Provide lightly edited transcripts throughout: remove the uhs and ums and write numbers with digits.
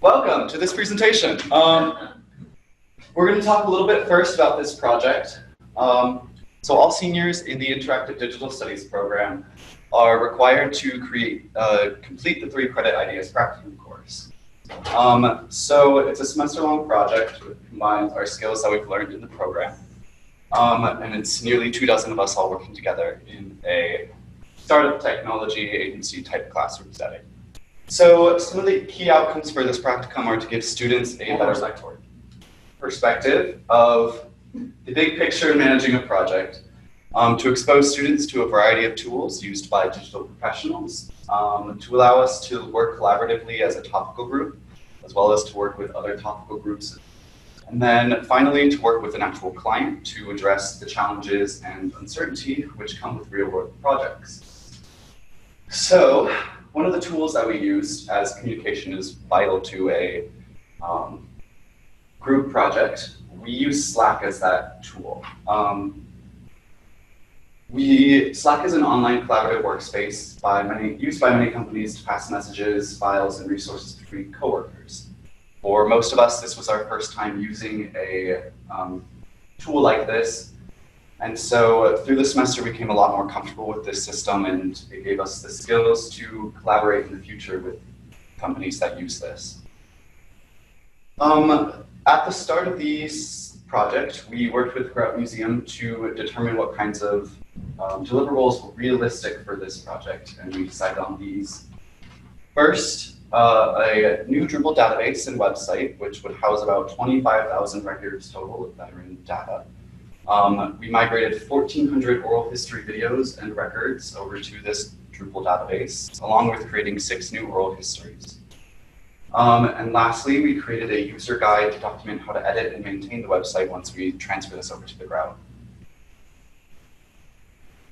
Welcome to this presentation. We're going to talk a little bit first about this project. So all seniors in the Interactive Digital Studies program are required to complete the 3-credit IDS practicum course. So it's a semester-long project that combines our skills that we've learned in the program. And it's nearly 24 of us all working together in a startup technology agency type classroom setting. So some of the key outcomes for this practicum are to give students a better perspective of the big picture in managing a project, to expose students to a variety of tools used by digital professionals, to allow us to work collaboratively as a topical group, as well as to work with other topical groups. And then finally, to work with an actual client to address the challenges and uncertainty which come with real-world projects. So one of the tools that we use, as communication is vital to a group project, we use Slack as that tool. Slack is an online collaborative workspace used by many companies to pass messages, files, and resources between coworkers. For most of us, this was our first time using a tool like this. And so through the semester, we became a lot more comfortable with this system, and it gave us the skills to collaborate in the future with companies that use this. At the start of this project, we worked with Grout Museum to determine what kinds of deliverables were realistic for this project, and we decided on these. First, a new Drupal database and website, which would house about 25,000 records total of veteran data. We migrated 1,400 oral history videos and records over to this Drupal database, along with creating 6 new oral histories. And lastly, we created a user guide to document how to edit and maintain the website once we transfer this over to the Grout.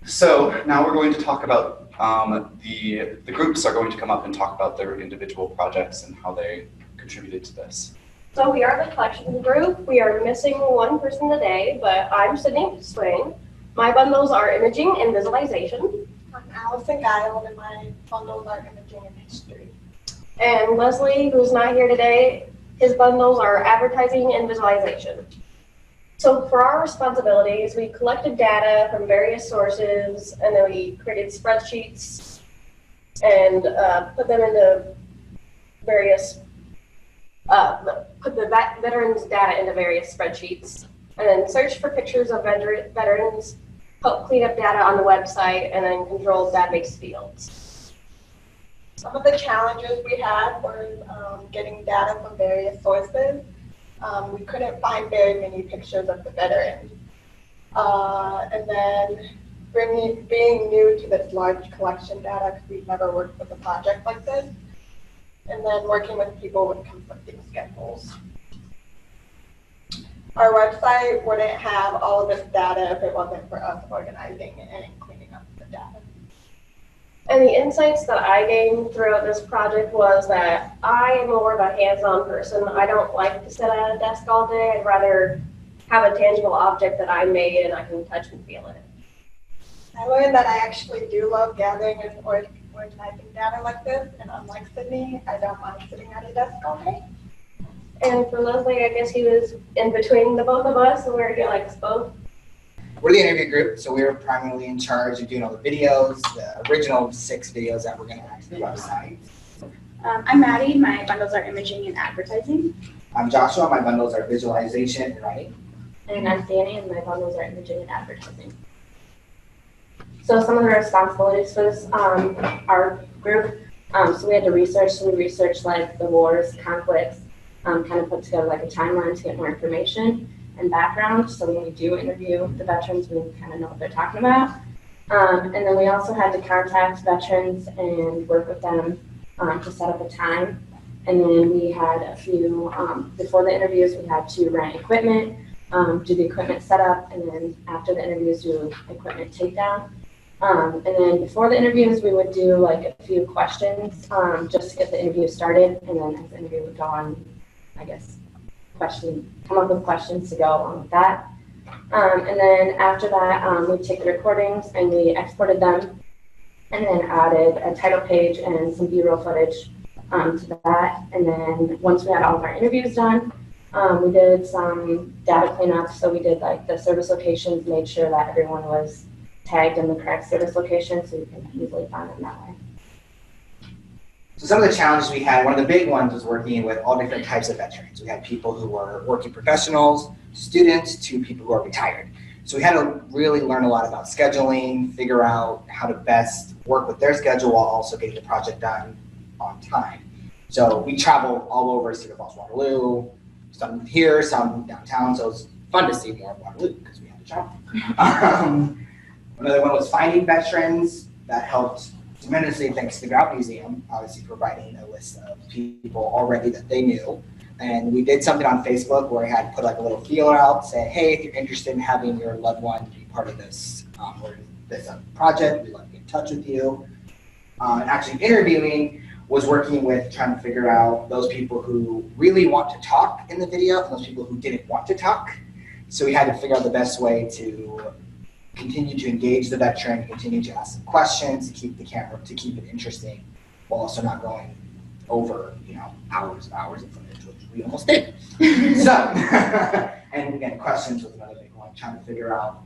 So now we're going to talk about the groups are going to come up and talk about their individual projects and how they contributed to this. So we are the collections group. We are missing one person today, but I'm Sydney Mcswain. My bundles are imaging and visualization. I'm Allison, and my bundles are imaging and history. And Leslie, who's not here today, his bundles are advertising and visualization. So for our responsibilities, we collected data from various sources, and then we created spreadsheets and put them into various, put the veterans' data into various spreadsheets, and then searched for pictures of veterans, help clean up data on the website, and then control database fields. Some of the challenges we had were getting data from various sources. We couldn't find very many pictures of the veterans. And then being new to this large collection data, because we've never worked with a project like this. And then working with people with conflicting schedules. Our website wouldn't have all of this data if it wasn't for us organizing and cleaning up the data. And the insights that I gained throughout this project was that I am more of a hands-on person. I don't like to sit at a desk all day. I'd rather have a tangible object that I made and I can touch and feel it. I learned that I actually do love gathering and organizing data like this, and unlike Sydney, I don't mind sitting at a desk all day. And for Leslie, I guess he was in between the both of us, and where he likes both. We're the interview group, so we're primarily in charge of doing all the videos, the original 6 videos that we're going to add to the website. I'm Maddy. My bundles are imaging and advertising. I'm Joshua. My bundles are visualization and writing. And I'm Fannie, and my bundles are imaging and advertising. So some of the responsibilities for this, our group, so we had to research. So we researched like the wars, conflicts, kind of put together like a timeline to get more information and background. So when we do interview the veterans, we kind of know what they're talking about. And then we also had to contact veterans and work with them to set up a time. And then we had a few, before the interviews, we had to rent equipment, do the equipment setup, and then after the interviews, do equipment takedown. And then before the interviews, we would do like a few questions just to get the interview started. And then as the interview would go on, I guess, come up with questions to go along with that. And then after that, we take the recordings and we exported them and then added a title page and some B-roll footage to that. And then once we had all of our interviews done, we did some data cleanup. So we did like the service locations, made sure that everyone was tagged in the correct service location so you can easily find them that way. So some of the challenges we had, one of the big ones was working with all different types of veterans. We had people who were working professionals, students, to people who are retired. So we had to really learn a lot about scheduling, figure out how to best work with their schedule while also getting the project done on time. So we traveled all over Cedar Falls, Waterloo, some here, some downtown, so it was fun to see more of Waterloo because we had to travel. Another one was finding veterans. That helped tremendously thanks to the Grout Museum, obviously providing a list of people already that they knew. And we did something on Facebook where I had put like a little feeler out, say, hey, if you're interested in having your loved one be part of this or this project, we'd love to get in touch with you. Actually interviewing was working with trying to figure out those people who really want to talk in the video and those people who didn't want to talk. So we had to figure out the best way to continue to engage the veteran, continue to ask some questions, to keep the camera, to keep it interesting, while also not going over, hours and hours of footage, which we almost did. So, and again, questions was another big one, trying to figure out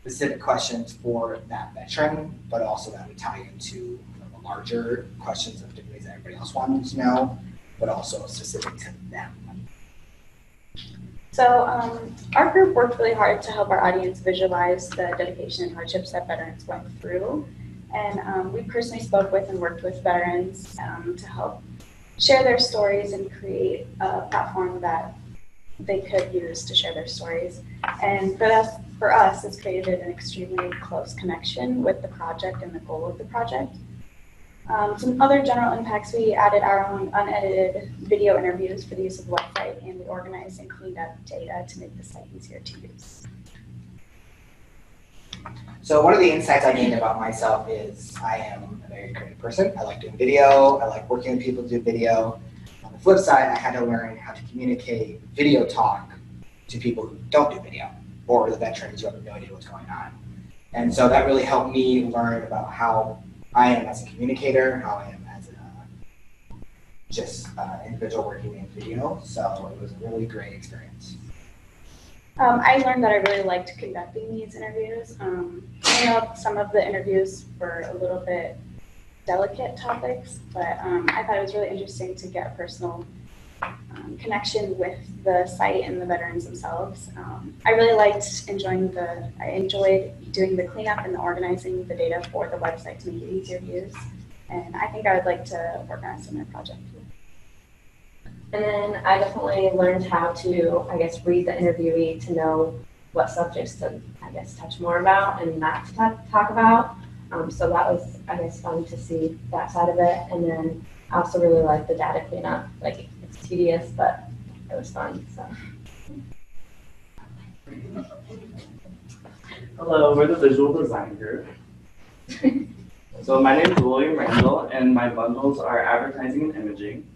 specific questions for that veteran, but also that would tie into the larger questions of different ways that everybody else wanted to know, but also specific to them. So our group worked really hard to help our audience visualize the dedication and hardships that veterans went through. And we personally spoke with and worked with veterans to help share their stories and create a platform that they could use to share their stories. And for us, it's created an extremely close connection with the project and the goal of the project. Some other general impacts, we added our own unedited video interviews for the use of the website, and we organized and cleaned up data to make the site easier to use. So one of the insights I gained about myself is I am a very creative person. I like doing video. I like working with people to do video. On the flip side, I had to learn how to communicate video talk to people who don't do video, or the veterans who have no idea what's going on. And so that really helped me learn about how I am as a communicator, how I am as an individual working in video. So it was a really great experience. I learned that I really liked conducting these interviews. I know some of the interviews were a little bit delicate topics, but I thought it was really interesting to get a personal connection with the site and the veterans themselves. I really I enjoyed doing the cleanup and the organizing the data for the website to make it easier to use. And I think I would like to work on a similar project too. And then I definitely learned how to, read the interviewee to know what subjects to, touch more about and not to talk about. So that was, fun to see that side of it. And then I also really liked the data cleanup. It's tedious, but it was fun, so. Hello, we're the visual design group. So my name is Randall, and my bundles are advertising and imaging.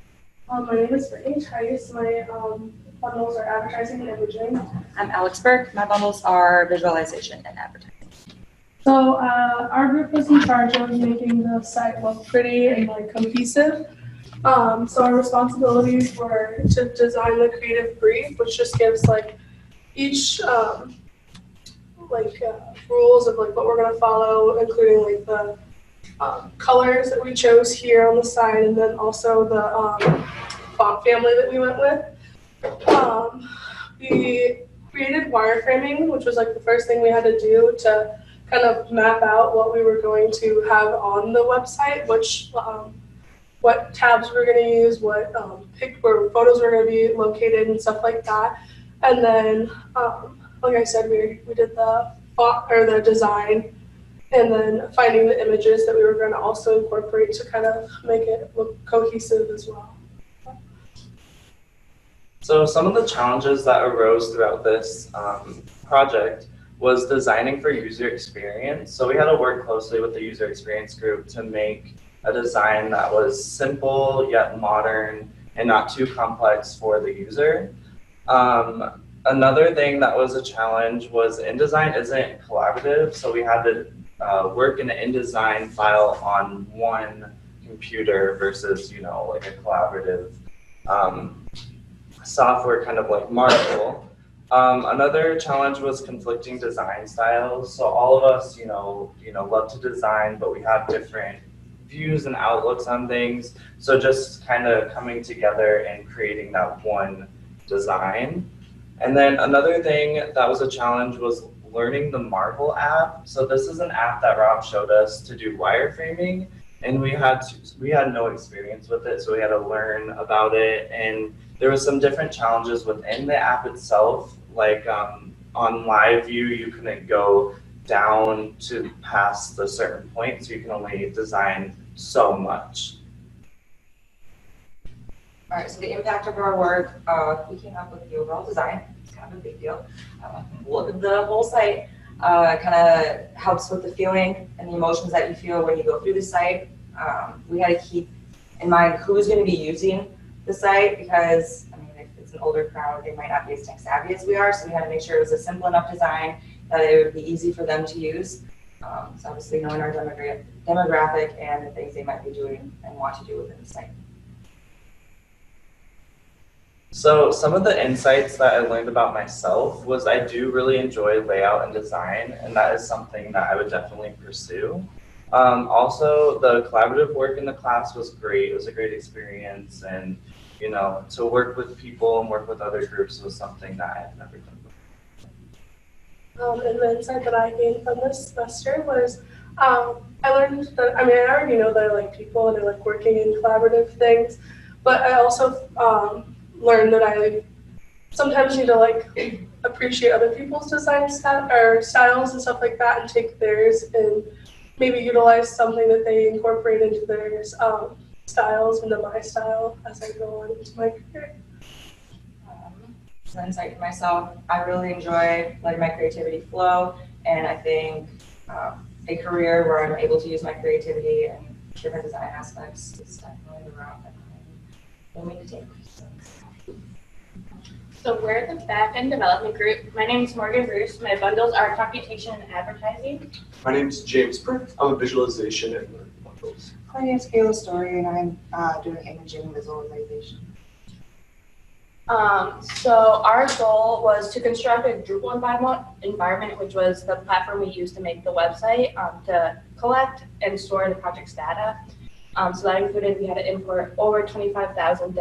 My name is Brittany. My bundles are advertising and imaging. I'm Alex Burke. My bundles are visualization and advertising. So our group was in charge of making the site look pretty and cohesive. So our responsibilities were to design the creative brief, which just gives each rules of what we're going to follow, including the colors that we chose here on the side, and then also the font family that we went with. We created wireframing, which was the first thing we had to do to kind of map out what we were going to have on the website, what tabs we were going to use, where photos were going to be located and stuff like that. And then, like I said, we did the font or the design, and then finding the images that we were going to also incorporate to kind of make it look cohesive as well. So some of the challenges that arose throughout this project was designing for user experience. So we had to work closely with the user experience group to make a design that was simple yet modern and not too complex for the user. Another thing that was a challenge was InDesign isn't collaborative, so we had to work in an InDesign file on one computer versus, you know, like a collaborative software kind of like Marvel. Another challenge was conflicting design styles. So all of us, you know, love to design, but we have different views and outlooks on things. So just kind of coming together and creating that one design. And then another thing that was a challenge was learning the Marvel app. So this is an app that Rob showed us to do wireframing, and we had no experience with it, so we had to learn about it. And there was some different challenges within the app itself, like on live view, you couldn't go down to past the certain point, so you can only design so much. All right, so the impact of our work, we came up with the overall design. It's kind of a big deal. Look at the whole site. Kind of helps with the feeling and the emotions that you feel when you go through the site. We had to keep in mind who's going to be using the site, because I mean, if it's an older crowd, they might not be as tech savvy as we are. So we had to make sure it was a simple enough design that it would be easy for them to use. So obviously knowing our demographic and the things they might be doing and want to do within the site. So some of the insights that I learned about myself was I do really enjoy layout and design, and that is something that I would definitely pursue. Also, the collaborative work in the class was great. It was a great experience, and you know, to work with people and work with other groups was something that I had never done before. And the insight that I gained from this semester was I learned that, I mean, I already know that I like people and I like working in collaborative things, but I also learned that I sometimes need to like appreciate other people's design styles and stuff like that, and take theirs and maybe utilize something that they incorporate into their styles into my style as I go on into my career. An insight for myself, I really enjoy letting my creativity flow, and I think a career where I'm able to use my creativity and different design aspects is definitely the route that I want to take. So we're the back-end development group. My name is Morgan Brus. My bundles are computation and advertising. My name is James Burke. I'm a visualization and learning bundles. My name is Kayla Story, and I'm doing imaging and visualization. So our goal was to construct a Drupal environment, which was the platform we used to make the website, to collect and store the project's data. So that included, we had to import over 25,000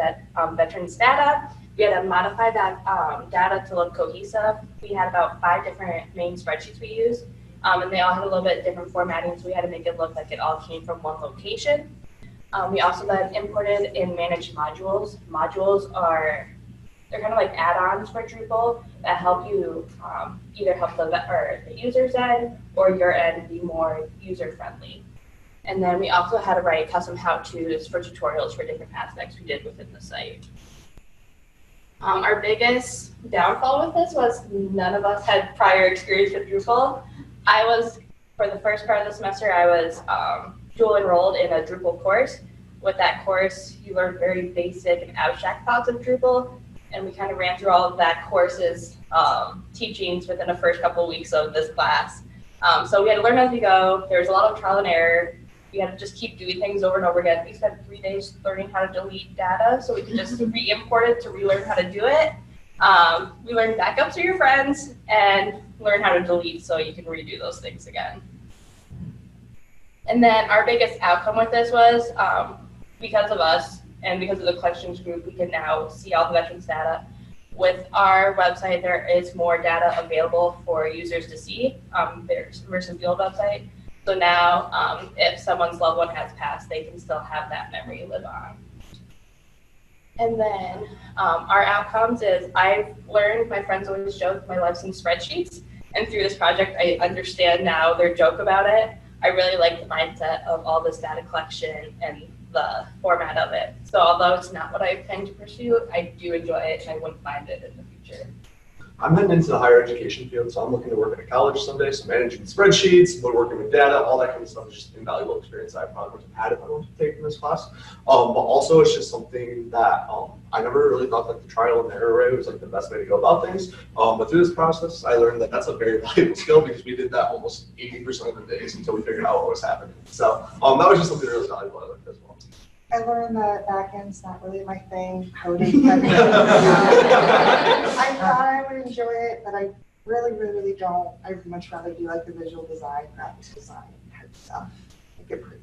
veterans data. We had to modify that data to look cohesive. We had about 5 different main spreadsheets we used, and they all had a little bit different formatting, so we had to make it look like it all came from one location. We also then imported and managed modules. Modules they're kind of like add-ons for Drupal that help you either help the user's end or your end be more user-friendly. And then we also had to write custom how-tos for tutorials for different aspects we did within the site. Our biggest downfall with this was none of us had prior experience with Drupal. For the first part of the semester, I was dual enrolled in a Drupal course. With that course, you learn very basic and abstract thoughts of Drupal, and we kind of ran through all of that course's teachings within the first couple of weeks of this class. So we had to learn as we go. There was a lot of trial and error. We had to just keep doing things over and over again. We spent 3 days learning how to delete data so we could just re-import it to relearn how to do it. We learned backups to your friends and learn how to delete so you can redo those things again. And then our biggest outcome with this was because of us and because of the collections group, we can now see all the veterans data. With our website, there is more data available for users to see versus the old website. So now, if someone's loved one has passed, they can still have that memory live on. And then our outcomes is I've learned, my friends always joke, my life's in spreadsheets. And through this project, I understand now their joke about it. I really like the mindset of all this data collection and the format of it. So although it's not what I plan to pursue, I do enjoy it and I wouldn't mind it in the future. I'm heading into the higher education field, so I'm looking to work at a college someday. So managing spreadsheets, working with data, all that kind of stuff is just invaluable experience that I probably would have had if I wanted to take in this class. But also it's just something that I never really thought that the trial and error rate was like the best way to go about things. But through this process, I learned that that's a very valuable skill because we did that almost 80% of the days until we figured out what was happening. So that was just something really valuable I learned as well. I learned that backend's not really my thing, coding. I thought I would enjoy it, but I really don't. I'd much rather do like the visual design, graphics design type stuff. Make it pretty.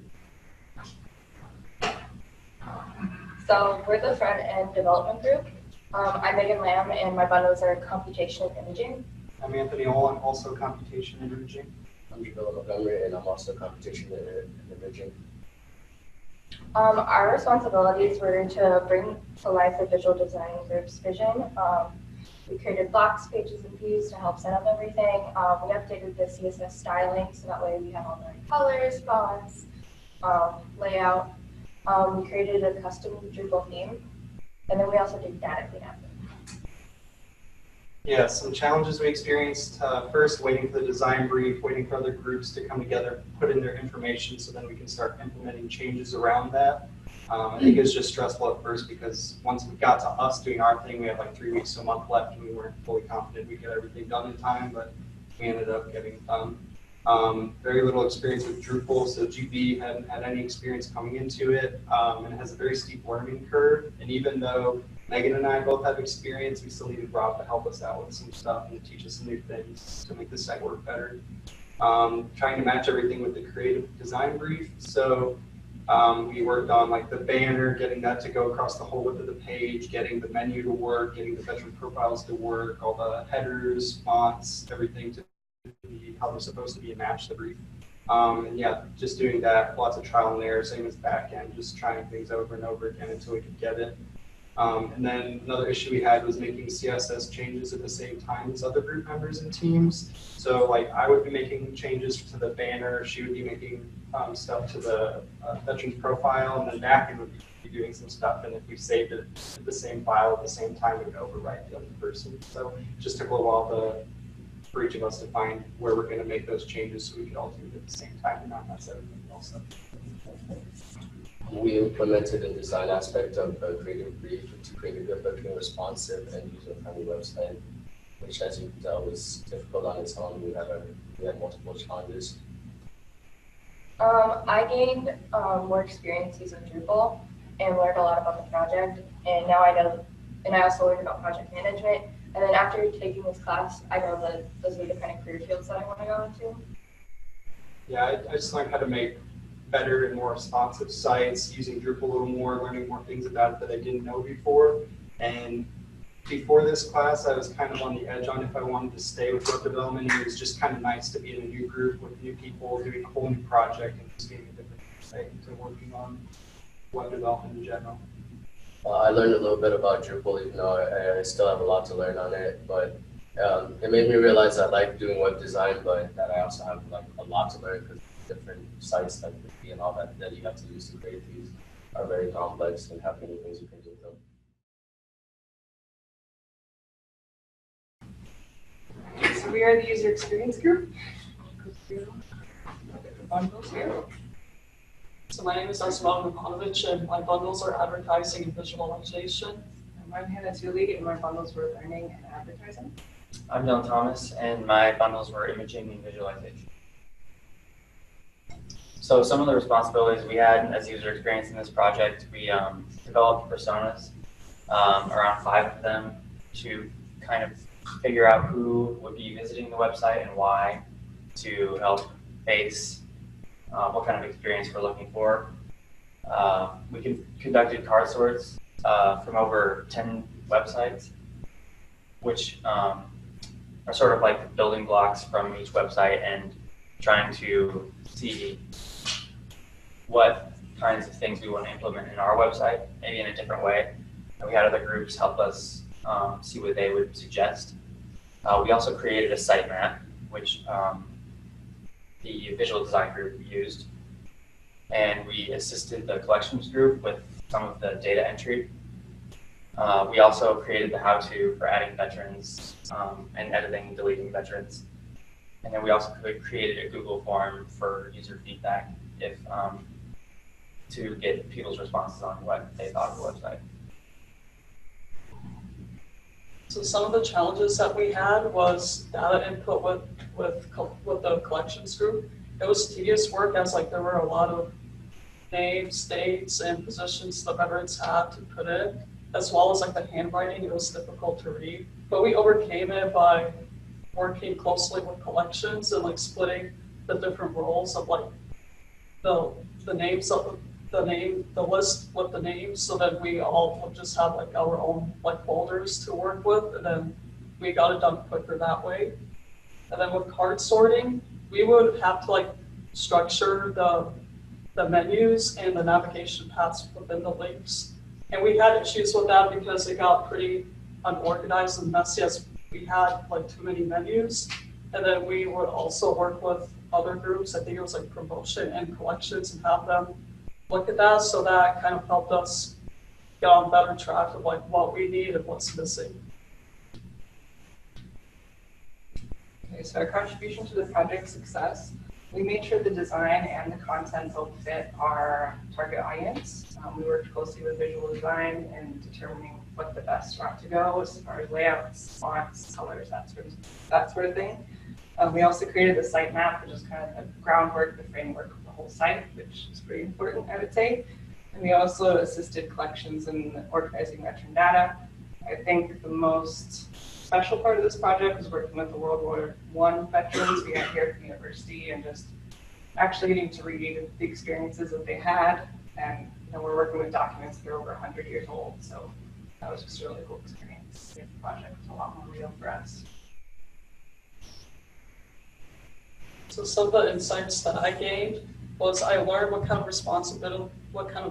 So we're the front end development group. I'm Meghan Lamb, and my bundles are computation and imaging. I'm Anthony Ohl, I'm also computation and imaging. I'm Montgomery, and I'm also computation and imaging. Our responsibilities were to bring to life the visual design group's vision. We created blocks, pages, and views to help set up everything. We updated the CSS styling so that way we have all the right colors, fonts, layout. We created a custom Drupal theme, and then we also did data cleanup. Yeah, some challenges we experienced. First, waiting for the design brief, waiting for other groups to come together, put in their information so then we can start implementing changes around that. I think it was just stressful at first because once we got to us doing our thing, we had like 3 weeks to a month left and we weren't fully confident we'd get everything done in time, but we ended up getting it done. Very little experience with Drupal, so GB hadn't had any experience coming into it, and it has a very steep learning curve. And even though Meghan and I both have experience, we still needed Rob to help us out with some stuff and teach us some new things to make the site work better. Trying to match everything with the creative design brief. So we worked on like the banner, getting that to go across the whole width of the page, getting the menu to work, getting the veteran profiles to work, all the headers, fonts, everything to be how they're supposed to be and match the brief. And yeah, just doing that, lots of trial and error, same as back end, just trying things over and over again until we could get it. And then another issue we had was making CSS changes at the same time as other group members and teams. So like I would be making changes to the banner, she would be making stuff to the veteran's profile, and then backend would be doing some stuff. And if we saved it at the same file at the same time, it would overwrite the other person. So it just took a little while for each of us to find where we're going to make those changes so we could all do it at the same time and not mess everything else up. We implemented the design aspect of a creative brief to create a good looking, responsive, and user-friendly website, which, as you can tell, was difficult on its own. We had multiple challenges. I gained more experience using Drupal and learned a lot about the project, and now I know, and I also learned about project management. And then after taking this class, I know that those are the kind of career fields that I want to go into. Yeah, I just learned how to make better and more responsive sites, using Drupal a little more, learning more things about it that I didn't know before. And before this class, I was kind of on the edge on if I wanted to stay with web development. And it was just kind of nice to be in a new group with new people, doing a whole new project and just getting a different insight into working on web development in general. I learned a little bit about Drupal, even though I still have a lot to learn on it. But it made me realize I like doing web design, but that I also have like a lot to learn because different sites like Wiki and all that you have to use to create these are very complex and have many things you can do with them. So we are the user experience group. Bundles here. So my name is Esmeralda Nuhanovic, and my bundles are advertising and visualization. I'm Tooley, and my bundles were learning and advertising. I'm Dylan Thomas, and my bundles were imaging and visualization. So some of the responsibilities we had as user experience in this project, we developed personas, around 5 of them, to kind of figure out who would be visiting the website and why, to help base what kind of experience we're looking for. We conducted card sorts from over 10 websites, which are sort of like the building blocks from each website, and trying to see what kinds of things we want to implement in our website, maybe in a different way. And we had other groups help us see what they would suggest. We also created a sitemap, which the visual design group used. And we assisted the collections group with some of the data entry. We also created the how-to for adding veterans and editing and deleting veterans. And then we also created a Google form for user feedback to get people's responses on what they thought of the website. So some of the challenges that we had was data input with the collections group. It was tedious work, as like there were a lot of names, dates, and positions the veterans had to put in, as well as like the handwriting. It was difficult to read, but we overcame it by working closely with collections and like splitting the different roles of like the names of the list with the names, so that we all would just have like our own like folders to work with, and then we got it done quicker that way. And then with card sorting, we would have to like structure the menus and the navigation paths within the links. And we had issues with that because it got pretty unorganized and messy, as we had like too many menus. And then we would also work with other groups, I think it was like promotion and collections, and have them look at that. So that kind of helped us get on better track of like what we need and what's missing. Okay, so our contribution to the project's success, we made sure the design and the content both fit our target audience. We worked closely with visual design in determining what the best route to go as far as layouts, fonts, colors, that sort of thing. We also created the site map, which is kind of the groundwork, the framework of the whole site, which is pretty important, I would say. And we also assisted collections in organizing veteran data. I think the most special part of this project was working with the World War I veterans we had here at the university, and just actually getting to read the experiences that they had. And we're working with documents that are over 100 years old, so that was just a really cool experience. The project was a lot more real for us. So some of the insights that I gained was I learned what kind of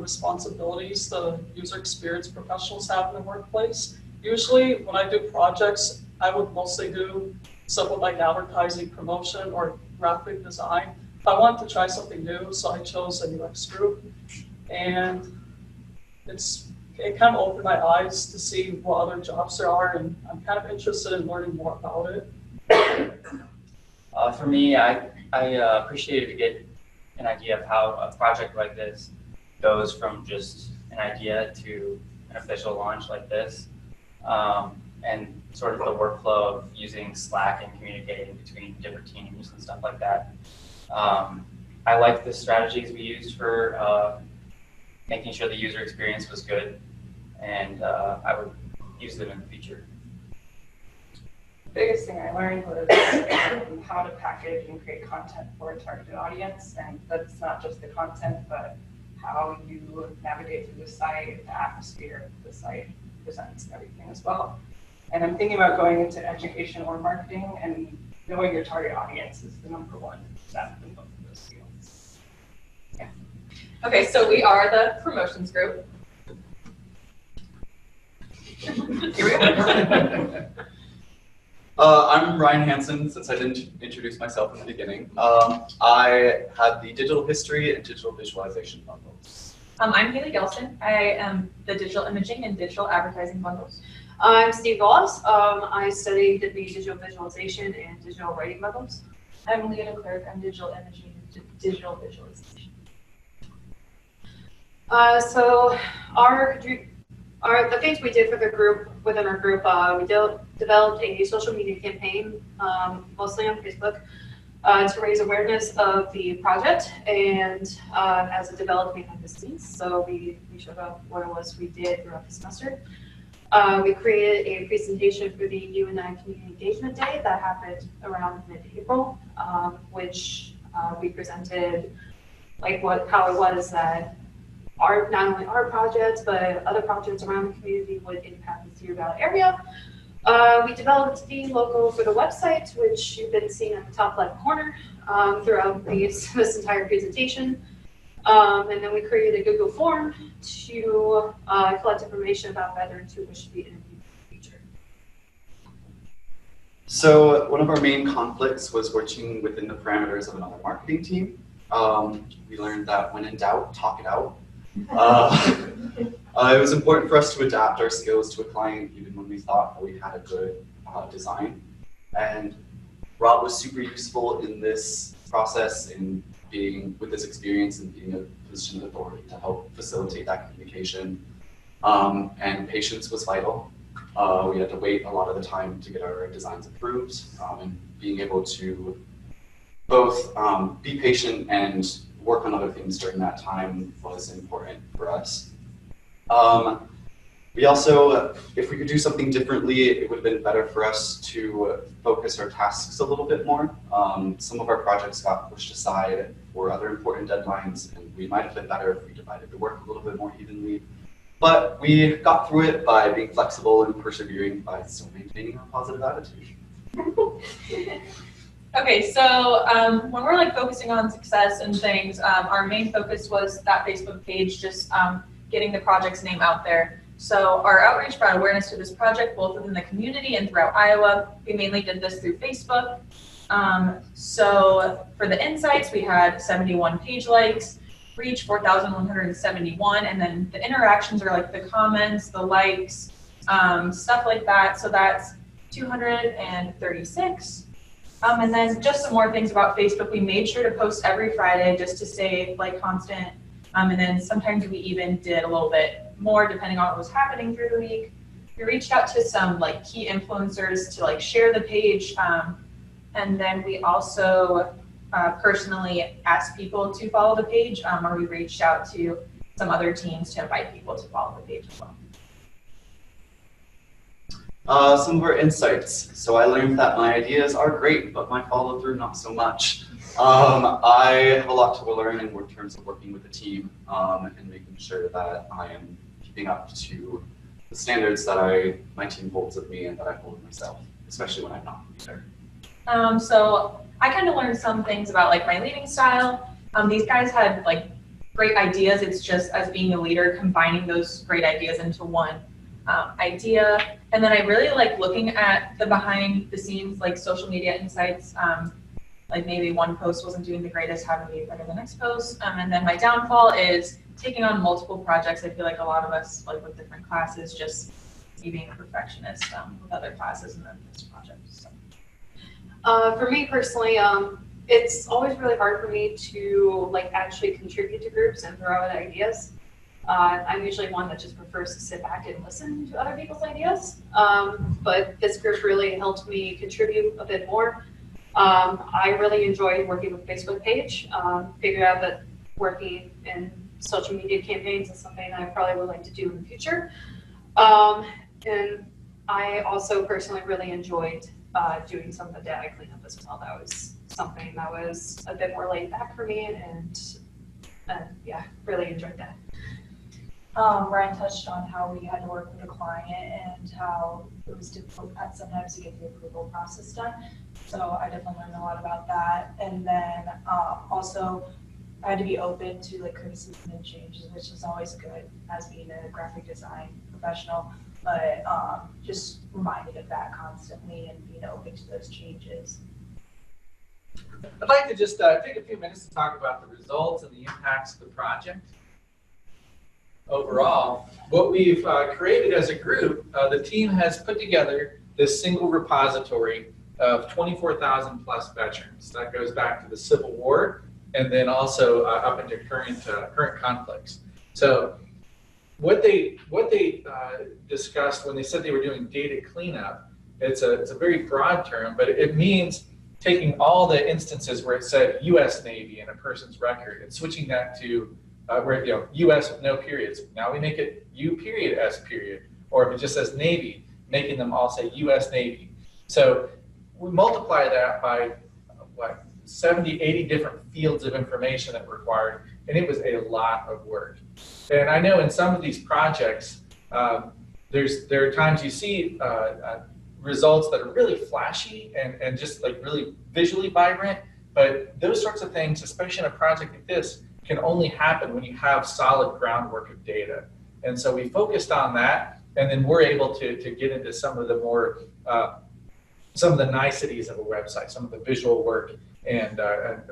responsibilities the user experience professionals have in the workplace. Usually when I do projects, I would mostly do something like advertising, promotion, or graphic design. I wanted to try something new, so I chose a UX group. And it kind of opened my eyes to see what other jobs there are, and I'm kind of interested in learning more about it. For me, I appreciated to get an idea of how a project like this goes from just an idea to an official launch like this, and sort of the workflow of using Slack and communicating between different teams and stuff like that. I like the strategies we used for making sure the user experience was good, and I would use them in the future. The biggest thing I learned was how to package and create content for a targeted audience, and that's not just the content, but how you navigate through the site, the atmosphere the site presents, and everything as well. And I'm thinking about going into education or marketing, and knowing your target audience is the #1 step in both of those fields. Yeah. Okay, so we are the promotions group. Here we go. I'm Brian Hansen, since I didn't introduce myself in the beginning. I had the digital history and digital visualization bundles. I'm Gehlsen. I am the digital imaging and digital advertising bundles. I'm Steve Wallace. I studied the digital visualization and digital writing bundles. I'm Leah DeClerk. I'm digital imaging and digital visualization. So the things we did for the group, within our group, we developed a social media campaign, mostly on Facebook, to raise awareness of the project, and as it developed behind the scenes. So we showed off what it was we did throughout the semester. We created a presentation for the UNI Community Engagement Day that happened around mid-April, which we presented how it was that not only our projects, but other projects around the community would impact the Thiers Valley area. We developed a theme logo for the website, which you've been seeing at the top left corner throughout this entire presentation. And then we created a Google form to collect information about veterans who wish to be interviewed in the future. So one of our main conflicts was working within the parameters of another marketing team. We learned that when in doubt, talk it out. It was important for us to adapt our skills to a client even when we thought that we had a good design. And Rob was super useful in this process, in being with this experience and being a position of authority to help facilitate that communication. And patience was vital. We had to wait a lot of the time to get our designs approved, and being able to both be patient and work on other things during that time was important for us. We also, if we could do something differently, it would have been better for us to focus our tasks a little bit more. Some of our projects got pushed aside for other important deadlines, and we might have been better if we divided the work a little bit more evenly. But we got through it by being flexible and persevering by still maintaining our positive attitude. Okay, so when we're like focusing on success and things, our main focus was that Facebook page, just getting the project's name out there. So our outreach brought awareness to this project, both within the community and throughout Iowa. We mainly did this through Facebook. So for the insights, we had 71 page likes, reach 4,171, and then the interactions are like the comments, the likes, stuff like that. So that's 236. And then just some more things about Facebook. We made sure to post every Friday just to stay like constant. And then sometimes we even did a little bit more depending on what was happening through the week. We reached out to some like key influencers to like share the page. And then we also personally asked people to follow the page, or we reached out to some other teams to invite people to follow the page as well. Some of our insights. So I learned that my ideas are great, but my follow through not so much. I have a lot to learn in terms of working with the team and making sure that I am keeping up to the standards that my team holds of me and that I hold of myself, especially when I'm not there. So I kind of learned some things about like my leading style. These guys had like great ideas. It's just as being a leader, combining those great ideas into one idea. And then I really like looking at the behind the scenes, like social media insights. Like maybe one post wasn't doing the greatest, how do we better the next post? And then my downfall is taking on multiple projects. I feel like a lot of us, like with different classes, just me being a perfectionist with other classes and then this project. So. For me personally, it's always really hard for me to like actually contribute to groups and throw out ideas. I'm usually one that just prefers to sit back and listen to other people's ideas. But this group really helped me contribute a bit more. I really enjoyed working with Facebook page. Figured out that working in social media campaigns is something I probably would like to do in the future. And I also personally really enjoyed doing some of the data cleanup as well. That was something that was a bit more laid back for me, and yeah, really enjoyed that. Ryan touched on how we had to work with a client and how it was difficult sometimes to get the approval process done. So I definitely learned a lot about that. And then also I had to be open to like criticism and changes, which is always good as being a graphic design professional, but just reminded of that constantly and being open to those changes. I'd like to just take a few minutes to talk about the results and the impacts of the project. Overall, what we've created as a group, the team has put together this single repository of 24,000 plus veterans. That goes back to the Civil War and then also up into current conflicts. So what they discussed when they said they were doing data cleanup, it's a very broad term, but it means taking all the instances where it said U.S. Navy in a person's record and switching that to where, you know, U.S. with no periods. Now we make it U period S period, or if it just says Navy, making them all say U.S. Navy. So we multiply that by what, 70, 80 different fields of information that were required, and it was a lot of work. And I know in some of these projects, there are times you see results that are really flashy and just like really visually vibrant, but those sorts of things, especially in a project like this, can only happen when you have solid groundwork of data. And so we focused on that, and then we're able to get into some of the more, some of the niceties of a website, some of the visual work, and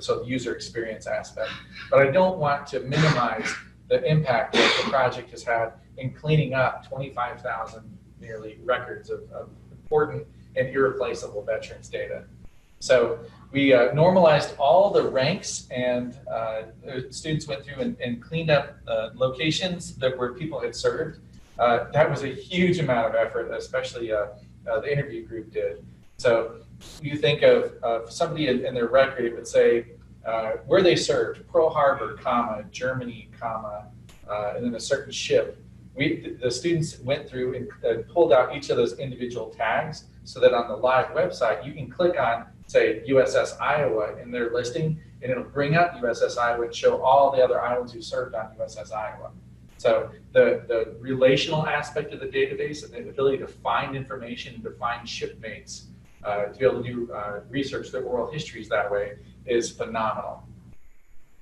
so the user experience aspect. But I don't want to minimize the impact that the project has had in cleaning up 25,000 nearly records of important and irreplaceable veterans data. So we normalized all the ranks, and students went through and cleaned up locations that where people had served. That was a huge amount of effort, especially the interview group did. So you think of somebody in their record, it would say where they served, Pearl Harbor, comma, Germany, comma, and then a certain ship. The students went through and pulled out each of those individual tags so that on the live website, you can click on, say, USS Iowa in their listing, and it'll bring up USS Iowa and show all the other Iowans who served on USS Iowa. So the relational aspect of the database and the ability to find information and to find shipmates, to be able to do research their oral histories that way is phenomenal.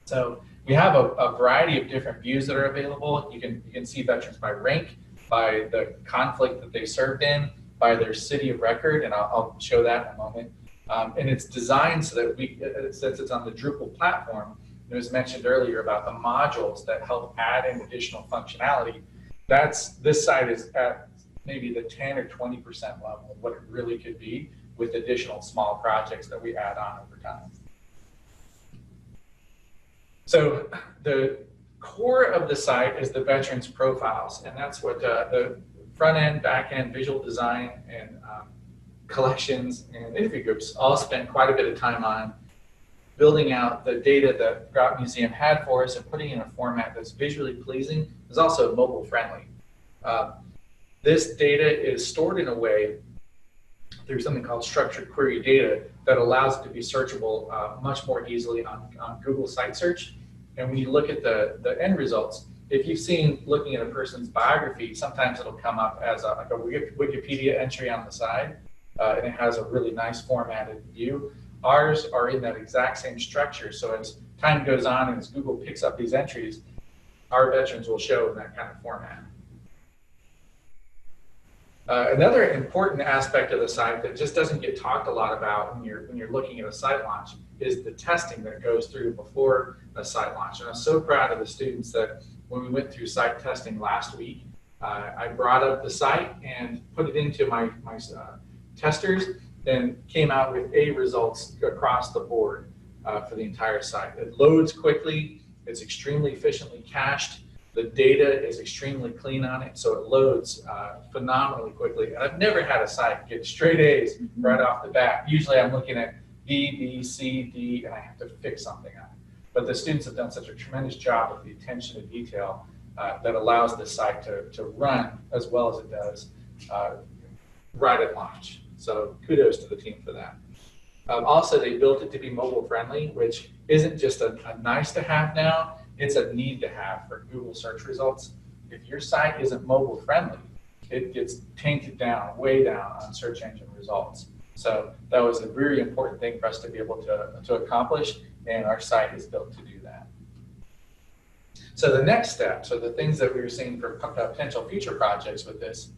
So we have a variety of different views that are available. You can see veterans by rank, by the conflict that they served in, by their city of record, and I'll show that in a moment. And it's designed so that since it's on the Drupal platform, it was mentioned earlier about the modules that help add in additional functionality. This site is at maybe the 10 or 20% level of what it really could be with additional small projects that we add on over time. So the core of the site is the veterans profiles, and that's what the front end, back end, visual design, and collections and interview groups all spent quite a bit of time on building out the data that Grout Museum had for us and putting it in a format that's visually pleasing, is also mobile friendly. This data is stored in a way through something called structured query data that allows it to be searchable much more easily on Google Site Search. And when you look at the end results, if you've seen looking at a person's biography, sometimes it'll come up as like a Wikipedia entry on the side, and it has a really nice formatted view. Ours are in that exact same structure. So as time goes on and as Google picks up these entries, our veterans will show in that kind of format. Another important aspect of the site that just doesn't get talked a lot about when you're looking at a site launch is the testing that goes through before a site launch. And I'm so proud of the students that when we went through site testing last week, I brought up the site and put it into my testers and came out with A results across the board for the entire site. It loads quickly, it's extremely efficiently cached, the data is extremely clean on it, so it loads phenomenally quickly. And I've never had a site get straight A's right off the bat. Usually I'm looking at B, B, C, D, and I have to fix something on it. But the students have done such a tremendous job with the attention to detail that allows the site to run as well as it does right at launch. So kudos to the team for that. Also, they built it to be mobile friendly, which isn't just a nice to have now, it's a need to have for Google search results. If your site isn't mobile friendly, it gets tainted down, way down on search engine results. So that was a very important thing for us to be able to accomplish, and our site is built to do that. So the next steps are the things that we were seeing for potential future projects with this.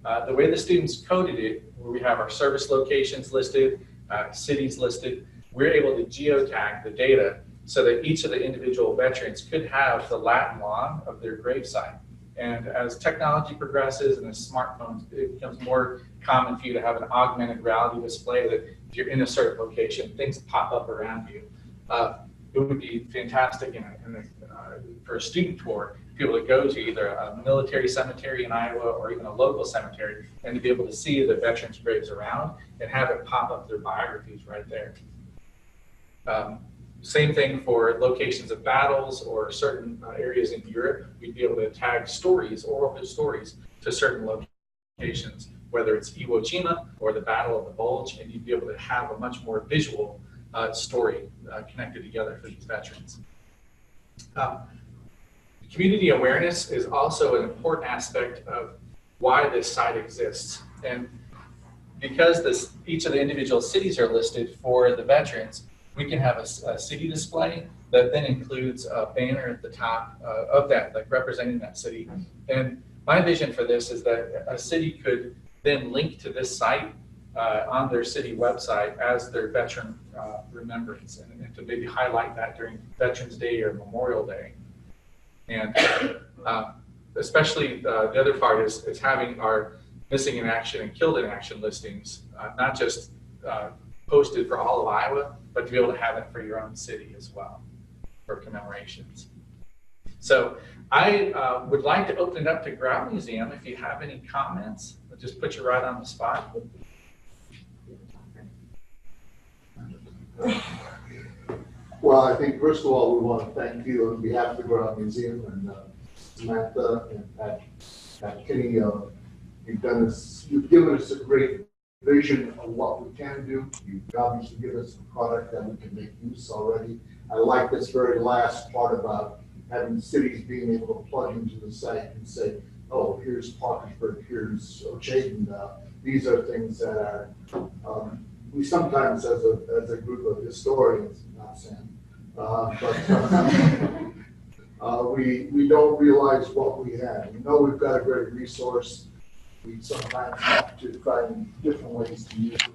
The way the students coded it, where we have our service locations listed, cities listed, we're able to geotag the data so that each of the individual veterans could have the lat and long of their gravesite. And as technology progresses and as smartphones, it becomes more common for you to have an augmented reality display that if you're in a certain location, things pop up around you. It would be fantastic for a student tour to be able to go to either a military cemetery in Iowa or even a local cemetery and to be able to see the veterans' graves around and have it pop up their biographies right there. Same thing for locations of battles or certain areas in Europe. We'd be able to tag stories, oral stories, to certain locations, whether it's Iwo Jima or the Battle of the Bulge, and you'd be able to have a much more visual story connected together for these veterans. Community awareness is also an important aspect of why this site exists. And because each of the individual cities are listed for the veterans, we can have a city display that then includes a banner at the top of that, like representing that city. And my vision for this is that a city could then link to this site on their city website as their veteran remembrance, and to maybe highlight that during Veterans Day or Memorial Day. And especially the other part is having our missing in action and killed in action listings, not just posted for all of Iowa, but to be able to have it for your own city as well for commemorations. So I would like to open it up to Grout Museum. If you have any comments, I'll just put you right on the spot. Well, I think first of all, we want to thank you on behalf of the Ground Museum and Samantha and Pat Kinney. You've given us a great vision of what we can do. You've obviously given us a product that we can make use already. I like this very last part about having cities being able to plug into the site and say, oh, here's Parkersburg, here's Ochaden. These are things that are, we sometimes as a group of historians, not Sam, we don't realize what we have. We know we've got a great resource. We sometimes have to find different ways to use it.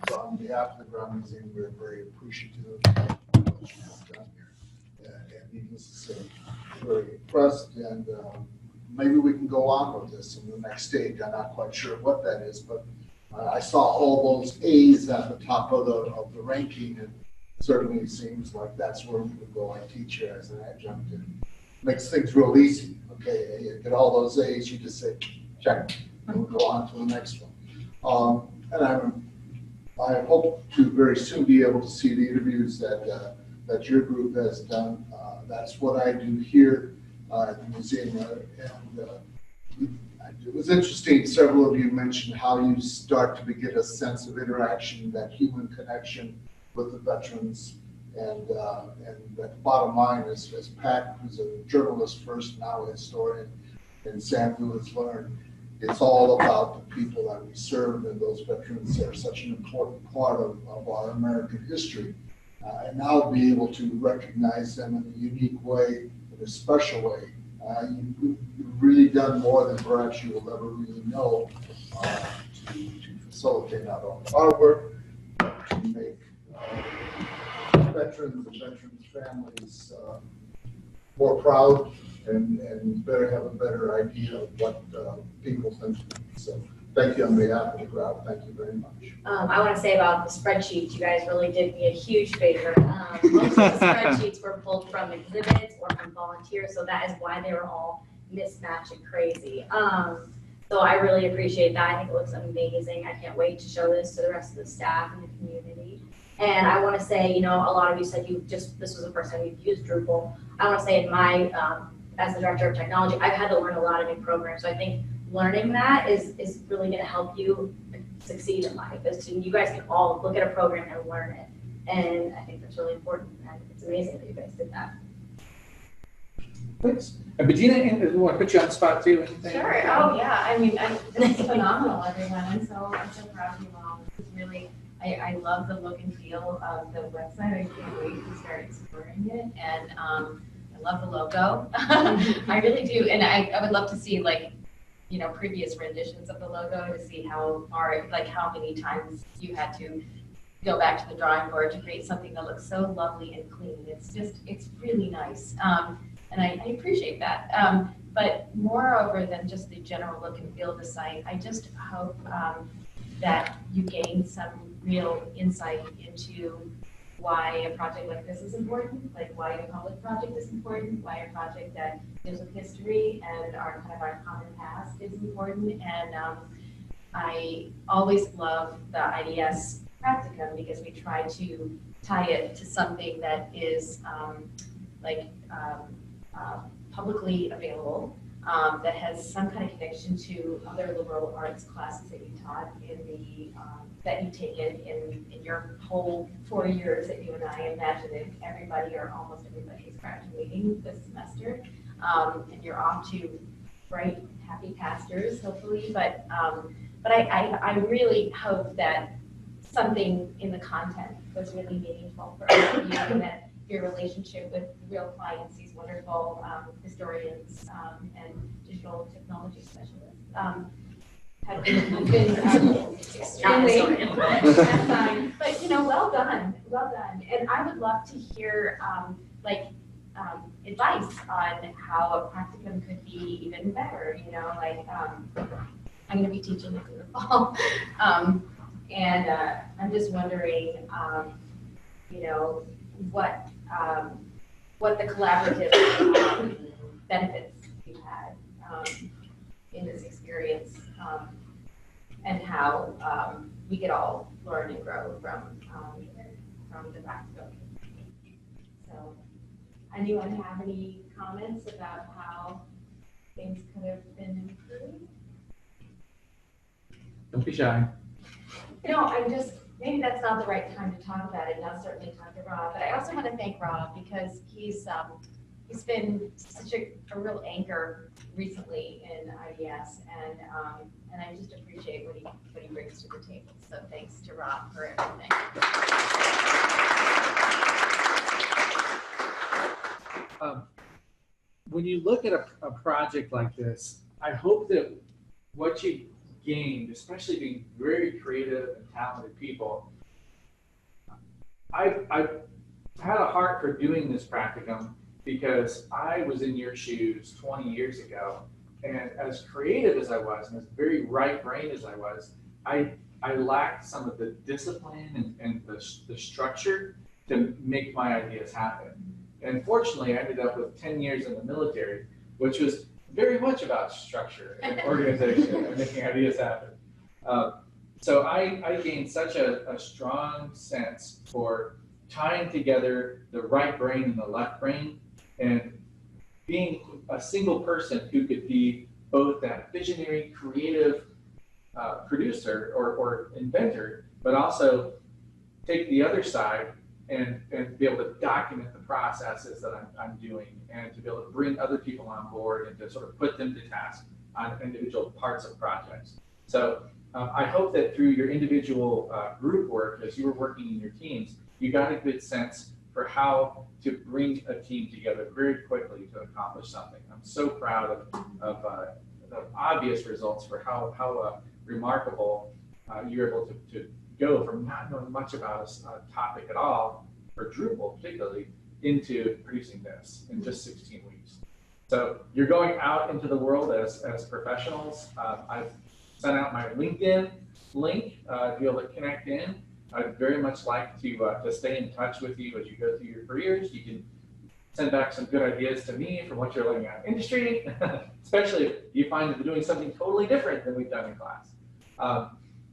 So on behalf of the Ground Museum, we're very appreciative of what you have done here. And needless to say, very impressed. And maybe we can go on with this in the next stage. I'm not quite sure what that is, but I saw all those A's at the top of the ranking, and certainly seems like that's where we would go. I teach here as an adjunct, and makes things real easy. Okay, you get all those A's, you just say check, and we'll go on to the next one. And I hope to very soon be able to see the interviews that your group has done. That's what I do here at the museum, it was interesting. Several of you mentioned how you start to get a sense of interaction, that human connection with the veterans, and that bottom line is Pat, who's a journalist first, now a historian, and Sam, who has learned, it's all about the people that we serve, and those veterans are such an important part of our American history. And now be able to recognize them in a unique way, in a special way. You've really done more than perhaps you will ever really know to facilitate not only our work, but to make veterans and veterans' families more proud and have a better idea of what people think. So thank you on behalf of the crowd. Thank you very much. I want to say about the spreadsheets, you guys really did me a huge favor. Most of the spreadsheets were pulled from exhibits or from volunteers, so that is why they were all mismatched and crazy. So I really appreciate that. I think it looks amazing. I can't wait to show this to the rest of the staff and the community. And I want to say, a lot of you said this was the first time you've used Drupal. I want to say in my, as the director of technology, I've had to learn a lot of new programs. So I think learning that is really going to help you succeed in life. You guys can all look at a program and learn it. And I think that's really important. And it's amazing that you guys did that. Thanks. And Bettina, we want to put you on the spot too. Anything? Sure. Oh yeah. I mean, it's phenomenal, everyone. I'm so proud of you all. It's really, I love the look and feel of the website. I can't wait to start exploring it. And I love the logo. I really do. And I would love to see previous renditions of the logo to see how far, how many times you had to go back to the drawing board to create something that looks so lovely and clean. It's really nice. And I appreciate that. But moreover than just the general look and feel of the site, I just hope that you gain some real insight into why a project like this is important, why a public project is important, why a project that deals with history and our common past is important. And I always love the IDS practicum because we try to tie it to something that is publicly available, that has some kind of connection to other liberal arts classes that you taught that you take in your whole 4 years that you and I imagine everybody or almost everybody is graduating this semester, and you're off to bright, happy pastures, hopefully. But I really hope that something in the content was really meaningful for all of you, and that your relationship with real clients, these wonderful historians and digital technology specialists, have been extremely, but well done. And I would love to hear advice on how a practicum could be even better. I'm going to be teaching this in the fall, and I'm just wondering, what the collaborative benefits you had in this experience, and how we could all learn and grow from the practical. Anyone have any comments about how things could have been improved? Don't be shy. I'm just, maybe that's not the right time to talk about it, and I'll certainly talk to Rob, but I also want to thank Rob because he's been such a real anchor recently in IDS, and I just appreciate what he brings to the table. So thanks to Rob for everything. When you look at a project like this, I hope that what you gained, especially being very creative and talented people, I've had a heart for doing this practicum because I was in your shoes 20 years ago, and as creative as I was, and as very right-brained as I was, I lacked some of the discipline and the structure to make my ideas happen. And fortunately, I ended up with 10 years in the military, which was very much about structure and organization and making ideas happen. So I gained such a strong sense for tying together the right brain and the left brain, and being a single person who could be both that visionary, creative producer or inventor, but also take the other side and be able to document the processes that I'm doing, and to be able to bring other people on board and to sort of put them to task on individual parts of projects. So I hope that through your individual group work, as you were working in your teams, you got a good sense for how to bring a team together very quickly to accomplish something. I'm so proud of the obvious results for how remarkable you're able to go from not knowing much about a topic at all, or Drupal particularly, into producing this in just 16 weeks. So you're going out into the world as professionals. I've sent out my LinkedIn link to be able to connect in. I'd very much like to stay in touch with you as you go through your careers. You can send back some good ideas to me from what you're learning out in industry, especially if you find that they're doing something totally different than we've done in class.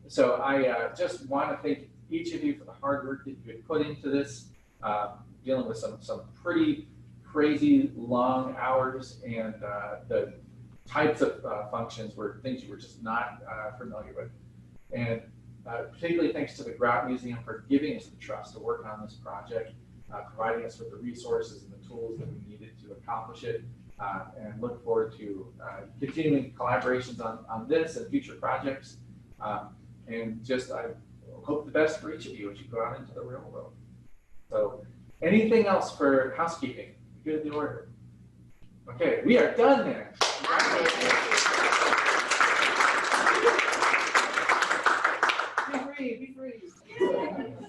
So I just want to thank each of you for the hard work that you have put into this, dealing with some pretty crazy long hours, and the types of functions were things you were just not familiar with. And particularly thanks to the Grout Museum for giving us the trust to work on this project, providing us with the resources and the tools that we needed to accomplish it, and look forward to continuing collaborations on this and future projects. And just I hope the best for each of you as you go out into the real world. So anything else for housekeeping? Good in the order. Okay, we are done then. Be free, be free.